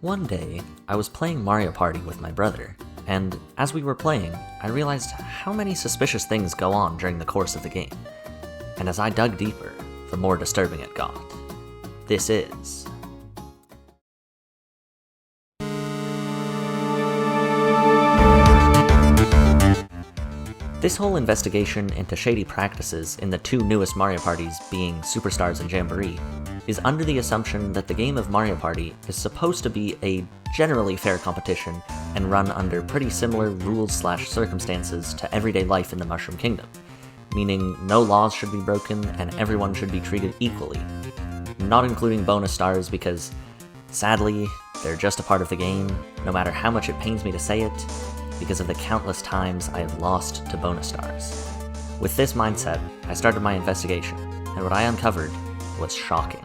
One day, I was playing Mario Party with my brother, and as we were playing, I realized how many suspicious things go on during the course of the game. And as I dug deeper, the more disturbing it got. This is... This whole investigation into shady practices in the two newest Mario Parties, being Superstars and Jamboree, is under the assumption that the game of Mario Party is supposed to be a generally fair competition and run under pretty similar rules/circumstances to everyday life in the Mushroom Kingdom, meaning no laws should be broken and everyone should be treated equally, not including bonus stars because, sadly, they're just a part of the game, no matter how much it pains me to say it, because of the countless times I have lost to bonus stars. With this mindset, I started my investigation, and what I uncovered was shocking.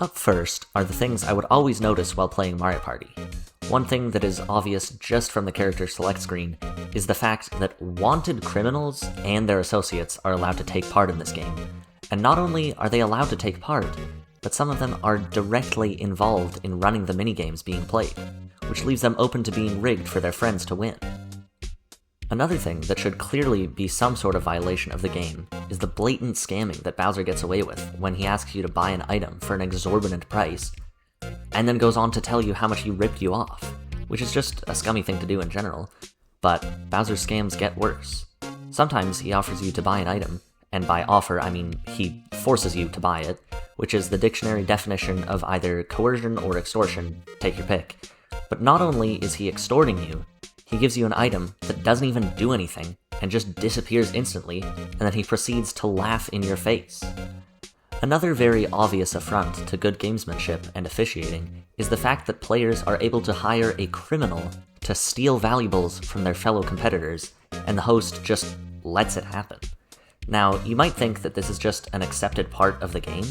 Up first are the things I would always notice while playing Mario Party. One thing that is obvious just from the character select screen is the fact that wanted criminals and their associates are allowed to take part in this game. And not only are they allowed to take part, but some of them are directly involved in running the minigames being played, which leaves them open to being rigged for their friends to win. Another thing that should clearly be some sort of violation of the game is the blatant scamming that Bowser gets away with when he asks you to buy an item for an exorbitant price, and then goes on to tell you how much he ripped you off, which is just a scummy thing to do in general, but Bowser's scams get worse. Sometimes he offers you to buy an item, and by offer, I mean he forces you to buy it, which is the dictionary definition of either coercion or extortion, take your pick. But not only is he extorting you, he gives you an item that doesn't even do anything and just disappears instantly, and then he proceeds to laugh in your face. Another very obvious affront to good gamesmanship and officiating is the fact that players are able to hire a criminal to steal valuables from their fellow competitors, and the host just lets it happen. Now, you might think that this is just an accepted part of the game,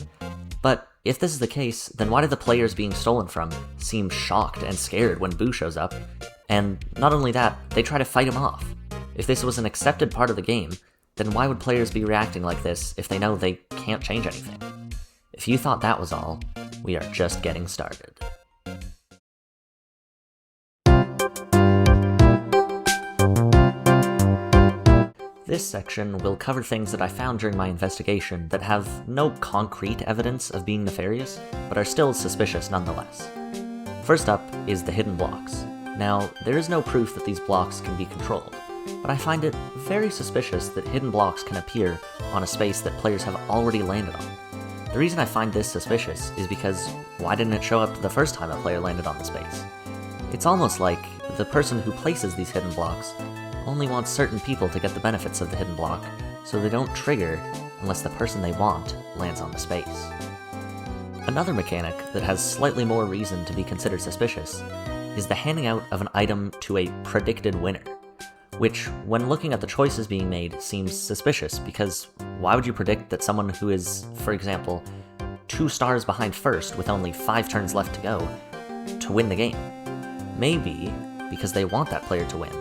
but if this is the case, then why do the players being stolen from seem shocked and scared when Boo shows up? And not only that, they try to fight him off. If this was an accepted part of the game, then why would players be reacting like this if they know they can't change anything? If you thought that was all, we are just getting started. This section will cover things that I found during my investigation that have no concrete evidence of being nefarious, but are still suspicious nonetheless. First up is the hidden blocks. Now, there is no proof that these blocks can be controlled, but I find it very suspicious that hidden blocks can appear on a space that players have already landed on. The reason I find this suspicious is because why didn't it show up the first time a player landed on the space? It's almost like the person who places these hidden blocks only wants certain people to get the benefits of the hidden block, so they don't trigger unless the person they want lands on the space. Another mechanic that has slightly more reason to be considered suspicious is the handing out of an item to a predicted winner, which, when looking at the choices being made, seems suspicious because why would you predict that someone who is, for example, 2 stars behind first with only 5 turns left to go, to win the game? Maybe because they want that player to win,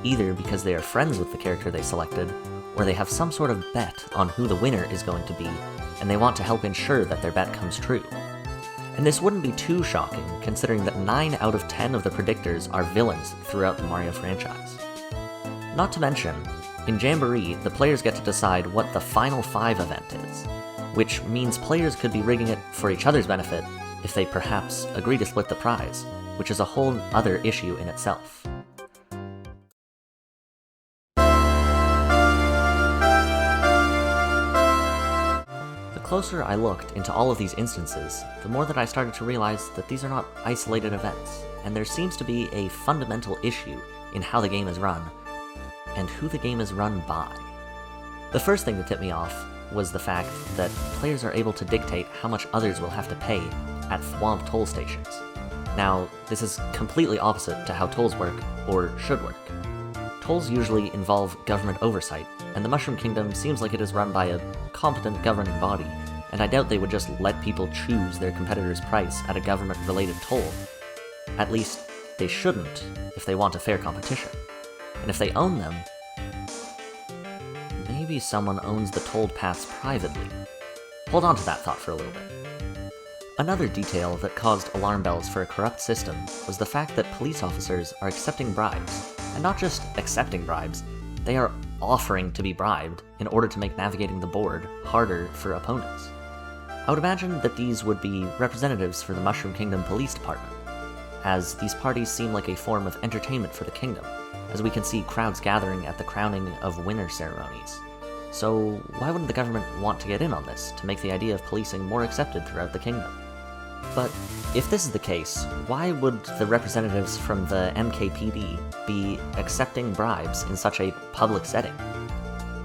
either because they are friends with the character they selected, or they have some sort of bet on who the winner is going to be, and they want to help ensure that their bet comes true. And this wouldn't be too shocking, considering that 9 out of 10 of the predictors are villains throughout the Mario franchise. Not to mention, in Jamboree, the players get to decide what the Final 5 event is, which means players could be rigging it for each other's benefit if they perhaps agree to split the prize, which is a whole other issue in itself. The closer I looked into all of these instances, the more that I started to realize that these are not isolated events, and there seems to be a fundamental issue in how the game is run, and who the game is run by. The first thing that tipped me off was the fact that players are able to dictate how much others will have to pay at Thwomp toll stations. Now, this is completely opposite to how tolls work, or should work. Tolls usually involve government oversight, and the Mushroom Kingdom seems like it is run by a competent governing body, and I doubt they would just let people choose their competitor's price at a government-related toll. At least, they shouldn't if they want a fair competition. And if they own them, maybe someone owns the tolled paths privately. Hold on to that thought for a little bit. Another detail that caused alarm bells for a corrupt system was the fact that police officers are accepting bribes. And not just accepting bribes, they are offering to be bribed in order to make navigating the board harder for opponents. I would imagine that these would be representatives for the Mushroom Kingdom Police Department, as these parties seem like a form of entertainment for the kingdom, as we can see crowds gathering at the crowning of winter ceremonies. So why wouldn't the government want to get in on this, to make the idea of policing more accepted throughout the kingdom? But if this is the case, why would the representatives from the MKPD be accepting bribes in such a public setting?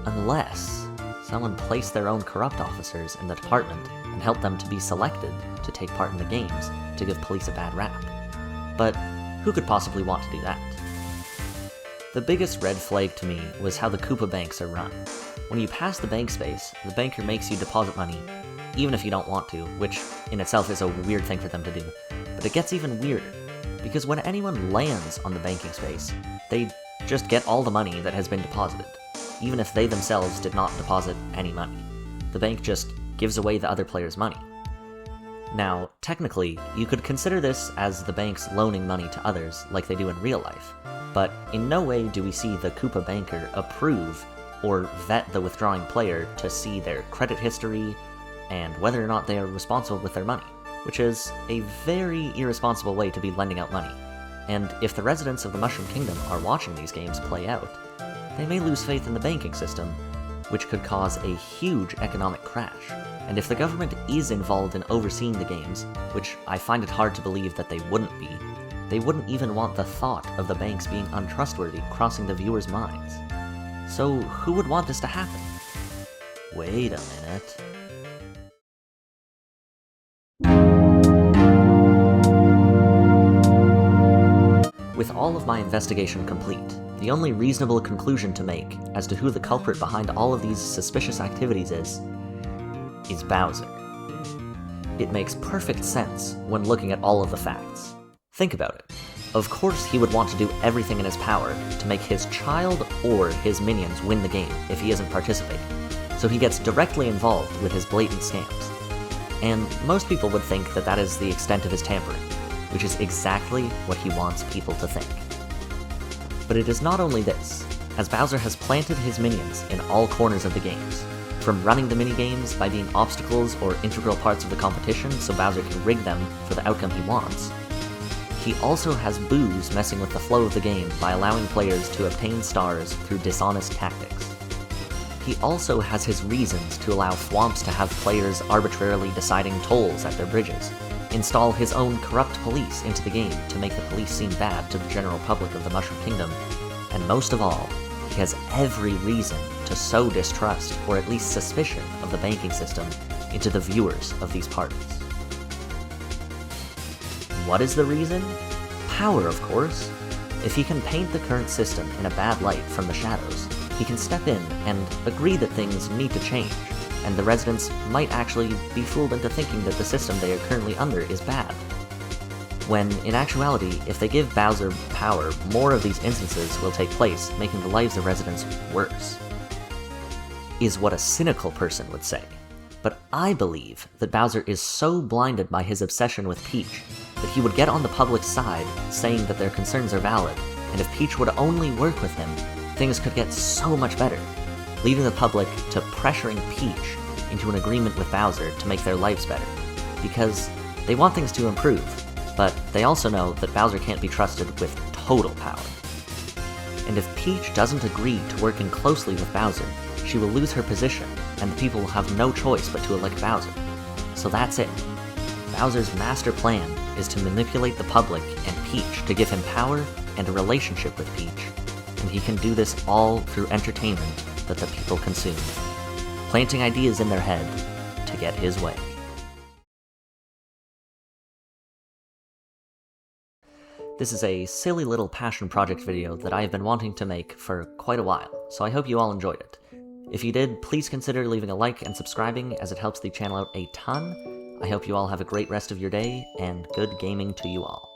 Unless someone placed their own corrupt officers in the department and helped them to be selected to take part in the games to give police a bad rap. But who could possibly want to do that? The biggest red flag to me was how the Koopa banks are run. When you pass the bank space, the banker makes you deposit money, even if you don't want to, which in itself is a weird thing for them to do. But it gets even weirder, because when anyone lands on the banking space, they just get all the money that has been deposited, even if they themselves did not deposit any money. The bank just gives away the other player's money. Now, technically, you could consider this as the banks loaning money to others like they do in real life, but in no way do we see the Koopa banker approve or vet the withdrawing player to see their credit history and whether or not they are responsible with their money, which is a very irresponsible way to be lending out money. And if the residents of the Mushroom Kingdom are watching these games play out, they may lose faith in the banking system, which could cause a huge economic crash. And if the government is involved in overseeing the games, which I find it hard to believe that they wouldn't be, they wouldn't even want the thought of the banks being untrustworthy crossing the viewers' minds. So who would want this to happen? Wait a minute. With all of my investigation complete, the only reasonable conclusion to make as to who the culprit behind all of these suspicious activities is Bowser. It makes perfect sense when looking at all of the facts. Think about it. Of course he would want to do everything in his power to make his child or his minions win the game if he isn't participating, so he gets directly involved with his blatant scams. And most people would think that that is the extent of his tampering, which is exactly what he wants people to think. But it is not only this, as Bowser has planted his minions in all corners of the games, from running the minigames by being obstacles or integral parts of the competition so Bowser can rig them for the outcome he wants. He also has Boos messing with the flow of the game by allowing players to obtain stars through dishonest tactics. He also has his reasons to allow Thwomps to have players arbitrarily deciding tolls at their bridges, install his own corrupt police into the game to make the police seem bad to the general public of the Mushroom Kingdom, and most of all, he has every reason to sow distrust, or at least suspicion, of the banking system into the viewers of these parties. What is the reason? Power, of course. If he can paint the current system in a bad light from the shadows, he can step in and agree that things need to change, and the residents might actually be fooled into thinking that the system they are currently under is bad. When, in actuality, if they give Bowser power, more of these instances will take place, making the lives of residents worse. Is what a cynical person would say. But I believe that Bowser is so blinded by his obsession with Peach that he would get on the public's side, saying that their concerns are valid, and if Peach would only work with him, things could get so much better, leading the public to pressuring Peach into an agreement with Bowser to make their lives better, because they want things to improve, but they also know that Bowser can't be trusted with total power. And if Peach doesn't agree to working closely with Bowser, she will lose her position, and the people will have no choice but to elect Bowser. So that's it. Bowser's master plan is to manipulate the public and Peach to give him power and a relationship with Peach, and he can do this all through entertainment that the people consume, planting ideas in their head to get his way. This is a silly little passion project video that I have been wanting to make for quite a while, so I hope you all enjoyed it. If you did, please consider leaving a like and subscribing, as it helps the channel out a ton. I hope you all have a great rest of your day, and good gaming to you all.